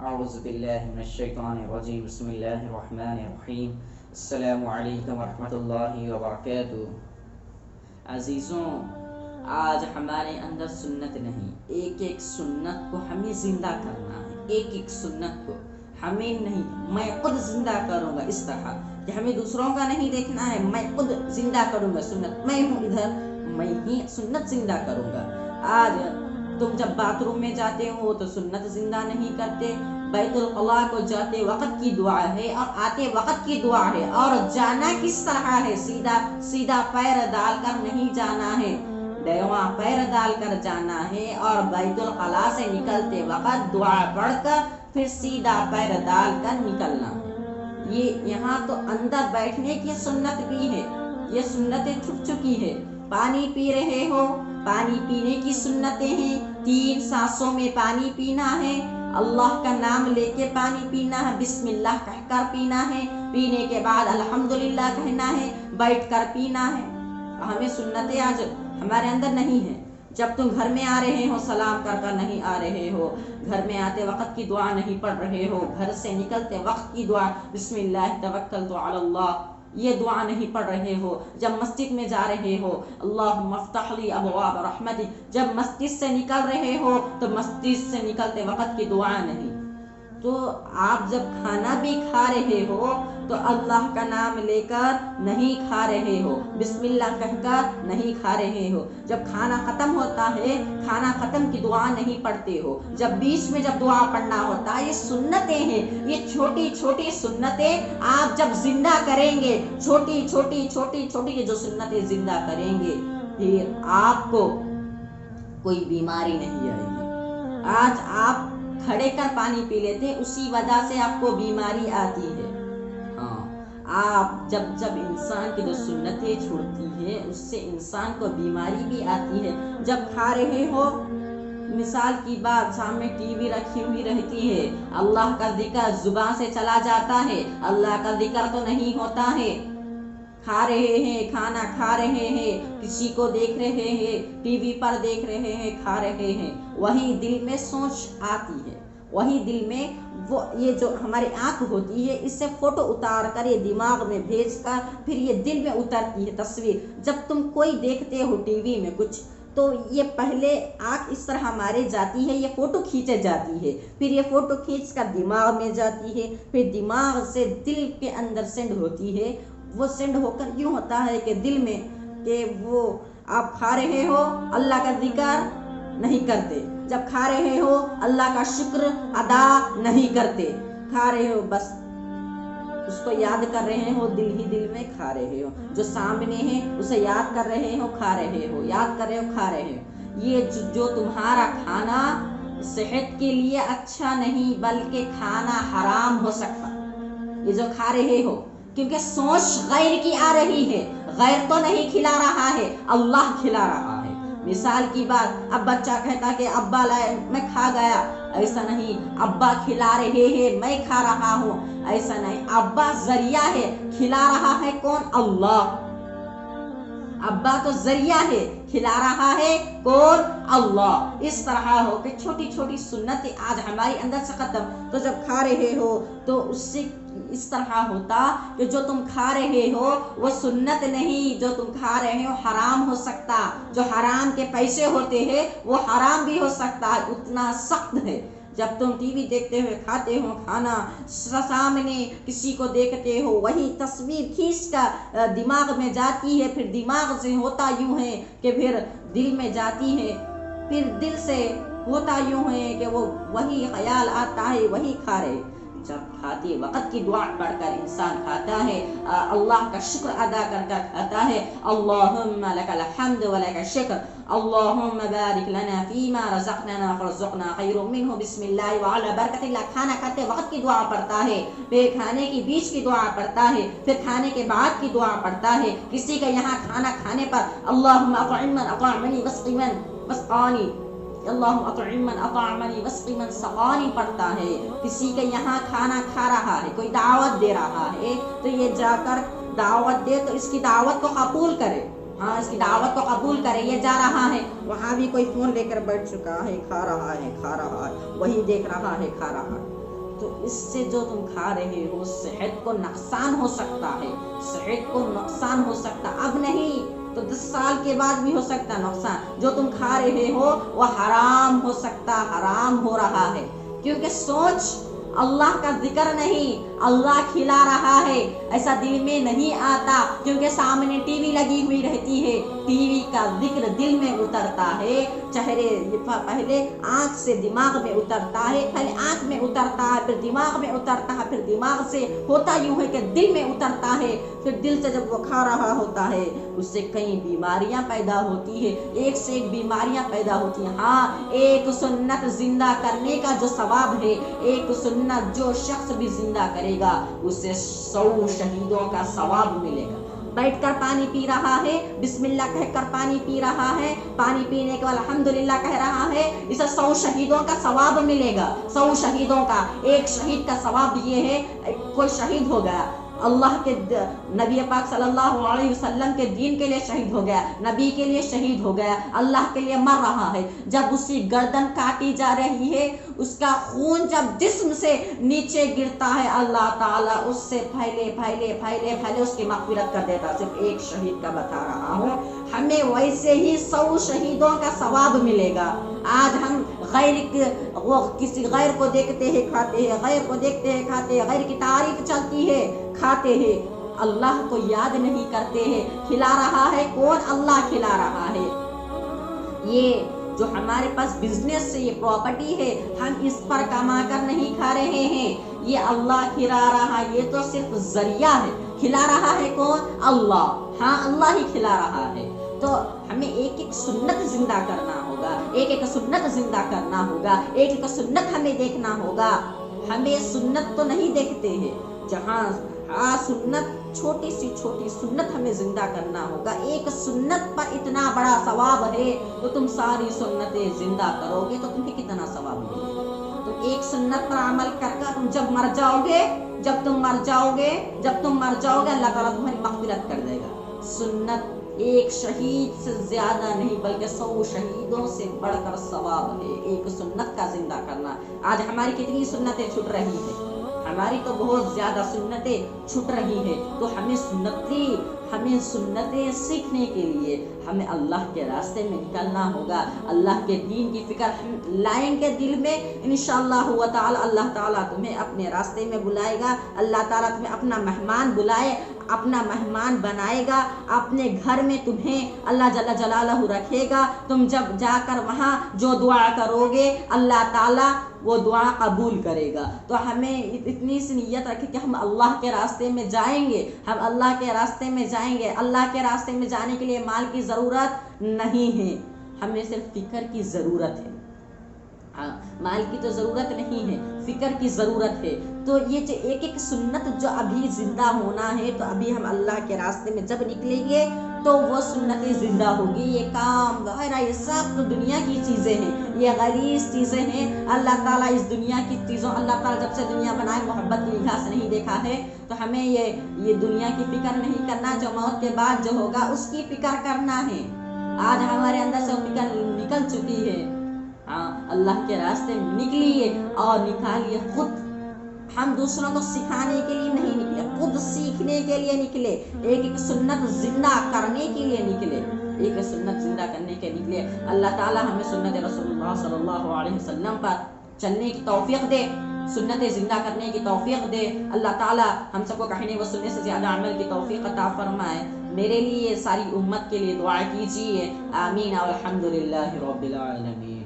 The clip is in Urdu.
اعوذ باللہ من الشیطان الرجیم بسم اللہ الرحمن الرحیم السلام علیکم ورحمۃ اللہ وبرکاتہ۔ عزیزوں، آج ہمارے اندر سنت نہیں، ایک ایک سنت کو ہمیں زندہ کرنا ہے، ایک ایک سنت کو ہمیں نہیں، میں خود زندہ کروں گا، اس طرح کہ ہمیں دوسروں کا نہیں دیکھنا ہے، میں خود زندہ کروں گا سنت، میں ہوں ادھر، میں ہی سنت زندہ کروں گا۔ آج تم جب باتھ روم میں جاتے ہو تو سنت زندہ نہیں کرتے، بیت الخلاء کو جاتے وقت کی دعا ہے اور آتے وقت کی دعا ہے، اور جانا کس طرح ہے، سیدھا سیدھا پیر ڈال کر نہیں جانا ہے، دیواں پیر ڈال کر جانا ہے، اور بیت الخلاء سے نکلتے وقت دعا پڑھ کر پھر سیدھا پیر ڈال کر نکلنا ہے۔ یہ یہاں تو اندر بیٹھنے کی سنت بھی ہے، یہ سنتیں چھٹ چکی ہے۔ پانی پی رہے ہو، پانی پینے کی سنتیں ہیں، 3 سانسوں میں پانی پینا ہے، اللہ کا نام لے کے پانی پینا ہے، بسم اللہ کہہ کر پینا ہے، پینے کے بعد الحمدللہ کہنا ہے، بیٹھ کر پینا ہے۔ ہمیں سنتیں آج ہمارے اندر نہیں ہیں۔ جب تم گھر میں آ رہے ہو سلام کر کر نہیں آ رہے ہو، گھر میں آتے وقت کی دعا نہیں پڑھ رہے ہو، گھر سے نکلتے وقت کی دعا بسم اللہ توکلت علی اللہ، یہ دعا نہیں پڑھ رہے ہو، جب مسجد میں جا رہے ہو اللہم افتح لی ابواب رحمتک، جب مسجد سے نکل رہے ہو تو مسجد سے نکلتے وقت کی دعا نہیں۔ تو آپ جب کھانا بھی کھا رہے ہو تو اللہ کا نام لے کر نہیں کھا رہے ہو، بسم اللہ کہہ کر نہیں کھا رہے ہو، جب کھانا ختم ہوتا ہے کھانا ختم کی دعا نہیں پڑھتے ہو، جب بیچ میں جب دعا پڑھنا ہوتا ہے، یہ سنتیں ہیں، یہ چھوٹی چھوٹی سنتیں آپ جب زندہ کریں گے، چھوٹی چھوٹی چھوٹی چھوٹی جو سنتیں زندہ کریں گے، پھر آپ کو کوئی بیماری نہیں آئے گی۔ آج آپ کھڑے کر پانی پی لیتے، اسی وجہ سے آپ کو بیماری آتی ہے۔ ہاں، آپ جب انسان کی جو سنتیں چھوڑتی ہے اس سے انسان کو بیماری بھی آتی ہے۔ جب کھا رہے ہو، مثال کی بات سامنے ٹی وی رکھی ہوئی رہتی ہے، اللہ کا ذکر زبان سے چلا جاتا ہے، اللہ کا ذکر تو نہیں ہوتا ہے، کھا رہے ہیں، کھانا کھا رہے ہیں، کسی کو دیکھ رہے ہیں، ٹی وی پر دیکھ رہے ہیں، کھا رہے ہیں، وہی دل میں سوچ آتی ہے، وہی دل میں وہ یہ جو ہماری آنکھ ہوتی ہے اس سے فوٹو اتار کر یہ دماغ میں بھیج کر پھر یہ دل میں اترتی ہے تصویر۔ جب تم کوئی دیکھتے ہو ٹی وی میں کچھ تو یہ پہلے آنکھ اس طرح مارے جاتی ہے، یہ فوٹو کھینچے جاتی ہے، پھر یہ فوٹو کھینچ کر دماغ میں جاتی ہے، پھر دماغ سے دل کے اندر سینڈ ہوتی ہے، وہ سینڈ ہو کر یوں ہوتا ہے کہ دل میں کہ وہ آپ کھا رہے ہو اللہ کا ذکر نہیں کرتے، جب کھا رہے ہو اللہ کا شکر ادا نہیں کرتے، کھا رہے ہو بس اس کو یاد کر رہے ہو، دل ہی دل میں کھا رہے ہو، جو سامنے ہے اسے یاد کر رہے ہو، کھا رہے ہو، یاد کر رہے ہو، کھا رہے ہو۔ یہ جو تمہارا کھانا صحت کے لیے اچھا نہیں بلکہ کھانا حرام ہو سکتا، یہ جو کھا رہے ہو، کیونکہ سوچ غیر کی آ رہی ہے، غیر تو نہیں کھلا رہا ہے، اللہ کھلا رہا ہے۔ مثال کی بات، اب بچہ کہتا کہ ابا لائے میں کھا گیا، ایسا نہیں، ابا کھلا رہے ہیں میں کھا رہا ہوں، ایسا نہیں، ابا ذریعہ ہے، کھلا رہا ہے کون؟ اللہ۔ ابا تو ذریعہ ہے، کھلا رہا ہے کون؟ اللہ۔ اس طرح ہو کہ چھوٹی چھوٹی سنتیں آج ہمارے اندر سے ختم، تو جب کھا رہے ہو تو اس سے اس طرح ہوتا کہ جو تم کھا رہے ہو وہ سنت نہیں، جو تم کھا رہے ہو حرام ہو سکتا، جو حرام کے پیسے ہوتے ہیں وہ حرام بھی ہو سکتا ہے، اتنا سخت ہے۔ جب تم ٹی وی دیکھتے ہوئے کھاتے ہو کھانا، سامنے کسی کو دیکھتے ہو، وہی تصویر کھینچ کر دماغ میں جاتی ہے، پھر دماغ سے ہوتا یوں ہے کہ پھر دل میں جاتی ہے، پھر دل سے ہوتا یوں ہے کہ وہ وہی خیال آتا ہے، وہی کھا رہے۔ جب کھاتے وقت کی دعا پڑھ کر انسان کھاتا ہے، اللہ کا شکر ادا کر کر کھاتا ہے، اللہم لک الحمد ولک الشکر، اللہم بارک لنا فیما رزقنا فرزقنا خیر منہ، بسم اللہ وعلی برکت اللہ۔ کھانا کھاتے وقت کی دعا پڑھتا ہے، پھر کھانے کی بیچ کی دعا پڑھتا ہے، پھر کھانے کے بعد کی دعا پڑھتا ہے۔ کسی کے یہاں کھانا کھانے پر اللہم اطعم من اطعمنی واسقی من وسقانی، اللہم اطعم من اطعمنی واسقی من سقانی پڑھتا ہے۔ کسی کے یہاں کھانا کھا رہا ہے، کوئی دعوت دے رہا ہے تو یہ جا کر دعوت دے تو اس کی دعوت کو قبول کرے، ہاں اس کی دعوت کو قبول کرے۔ یہ جا رہا ہے، وہاں بھی کوئی فون لے کر بیٹھ چکا ہے، کھا رہا ہے، وہی دیکھ رہا ہے، کھا رہا ہے۔ اس سے جو تم کھا رہے ہو صحت کو نقصان ہو سکتا ہے، صحت کو نقصان ہو سکتا، اب نہیں تو 10 سال کے بعد بھی ہو سکتا نقصان۔ جو تم کھا رہے ہو وہ حرام ہو سکتا، حرام ہو رہا ہے، کیونکہ سوچ اللہ کا ذکر نہیں، اللہ کھلا رہا ہے، ایسا دل میں نہیں آتا، کیونکہ سامنے ٹی وی لگی ہوئی رہتی ہے، ٹی وی کا ذکر دل میں اترتا ہے، پہلے آنکھ سے دماغ میں اترتا ہے، پہلے آنکھ میں اترتا ہے، پھر دماغ میں اترتا ہے، پھر دماغ سے ہوتا یوں ہے کہ دل میں اترتا ہے، پھر دل سے جب وہ کھا رہا ہوتا ہے اس سے کئی بیماریاں پیدا ہوتی ہے، ایک سے ایک بیماریاں پیدا ہوتی ہیں۔ ہاں، ایک سنت زندہ کرنے کا جو ثواب ہے، ایک سنت جو شخص بھی زندہ کرے گا اسے 100 شہیدوں کا ثواب ملے گا۔ بیٹھ کر پانی پی رہا ہے، بسم اللہ کہہ کر پانی پی رہا ہے، پانی پینے کے بعد الحمدللہ کہہ رہا ہے، اسے 100 شہیدوں کا ثواب ملے گا، 100 شہیدوں کا۔ ایک شہید کا ثواب یہ ہے، کوئی شہید ہو گیا، اللہ کے نبی پاک صلی اللہ علیہ وسلم کے دین کے لیے شہید ہو گیا، نبی کے لیے شہید ہو گیا، اللہ کے لیے مر رہا ہے، جب اس کی گردن کاٹی جا رہی ہے، اس کا خون جب جسم سے نیچے گرتا ہے، اللہ تعالیٰ اس سے پھیلے اس کی مغفرت کر دیتا۔ صرف ایک شہید کا بتا رہا ہوں، ہمیں ویسے ہی 100 شہیدوں کا ثواب ملے گا۔ آج ہم کسی غیر کو دیکھتے ہیں کھاتے ہیں، غیر کو دیکھتے ہیں کھاتے ہیں، غیر کی تعریف چلتی ہے کھاتے ہیں، اللہ کو یاد نہیں کرتے ہیں۔ کھلا رہا ہے کون؟ اللہ کھلا رہا ہے۔ یہ جو ہمارے پاس بزنس سے یہ پراپرٹی ہے، ہم اس پر کما کر نہیں کھا رہے ہیں، یہ اللہ کھلا رہا ہے، یہ تو صرف ذریعہ ہے۔ کھلا رہا ہے کون؟ اللہ، ہاں اللہ ہی کھلا رہا ہے۔ تو ہمیں ایک ایک سنت زندہ کرنا ہوگا، ایک ایک سنت زندہ کرنا ہوگا، ایک ایک سنت ہمیں دیکھنا ہوگا۔ ہمیں سنت تو نہیں دیکھتے ہیں، جہاں سنت چھوٹی سنت ہمیں زندہ کرنا ہوگا۔ ایک سنت پر اتنا بڑا ثواب ہے، تو تم ساری سنتیں زندہ کرو گے تو تمہیں کتنا ثواب ملے گا۔ تو ایک سنت پر عمل کر کر تم جب مر جاؤ گے، جب تم مر جاؤ گے اللہ تعالیٰ تمہاری مغفرت کر دے گا۔ سنت ایک شہید سے زیادہ نہیں بلکہ 100 شہیدوں سے بڑھ کر ثواب ہے، ایک سنت کا زندہ کرنا۔ آج ہماری کتنی سنتیں چھوٹ رہی ہیں، ہماری تو بہت زیادہ سنتیں چھوٹ رہی ہیں۔ تو ہمیں سنتیں سیکھنے کے لیے ہمیں اللہ کے راستے میں نکلنا ہوگا، اللہ کے دین کی فکر ہم لائیں گے دل میں، انشاءاللہ تعالی اللہ تعالیٰ تمہیں اپنے راستے میں بلائے گا، اللہ تعالیٰ تمہیں اپنا مہمان بنائے گا، اپنے گھر میں تمہیں اللہ جل جلالہ رکھے گا۔ تم جب جا کر وہاں جو دعا کرو گے اللہ تعالیٰ وہ دعا قبول کرے گا۔ تو ہمیں اتنی سی نیت رکھے کہ ہم اللہ کے راستے میں جائیں گے، ہم اللہ کے راستے میں جائیں گے۔ اللہ کے راستے میں جانے کے لیے مال کی ضرورت نہیں ہے، ہمیں صرف فکر کی ضرورت ہے۔ مال کی تو ضرورت نہیں ہے، فکر کی ضرورت ہے۔ تو یہ جو ایک ایک سنت جو ابھی زندہ ہونا ہے، تو ابھی ہم اللہ کے راستے میں جب نکلیں گے تو وہ سنتیں زندہ ہوگی۔ یہ کام وغیرہ یہ سب تو دنیا کی چیزیں ہیں، یہ غلیظ چیزیں ہیں۔ اللہ تعالیٰ اس دنیا کی چیزوں، اللہ تعالیٰ جب سے دنیا بنائے محبت کی نگاہ سے نہیں دیکھا ہے، تو ہمیں یہ دنیا کی فکر نہیں کرنا، جو موت کے بعد جو ہوگا اس کی فکر کرنا ہے۔ آج ہمارے اندر سے وہ فکر نکل چکی ہے۔ اللہ کے راستے میں نکلیے اور نکالیے خود۔ ہم دوسروں کو سکھانے کے لیے نہیں نکلے، خود سیکھنے کے لیے نکلے، ایک ایک سنت زندہ کرنے کے لیے نکلے، ایک سنت زندہ کرنے کے نکلے۔ اللہ تعالیٰ ہمیں سنت رسول اللہ صلی اللہ علیہ وسلم پر چلنے کی توفیق دے، سنتیں زندہ کرنے کی توفیق دے۔ اللہ تعالیٰ ہم سب کو کہنے و سننے سے زیادہ عمل کی توفیق عطا فرمائے۔ میرے لیے ساری امت کے لیے دعا کیجیے، آمین، والحمدللہ رب العالمین۔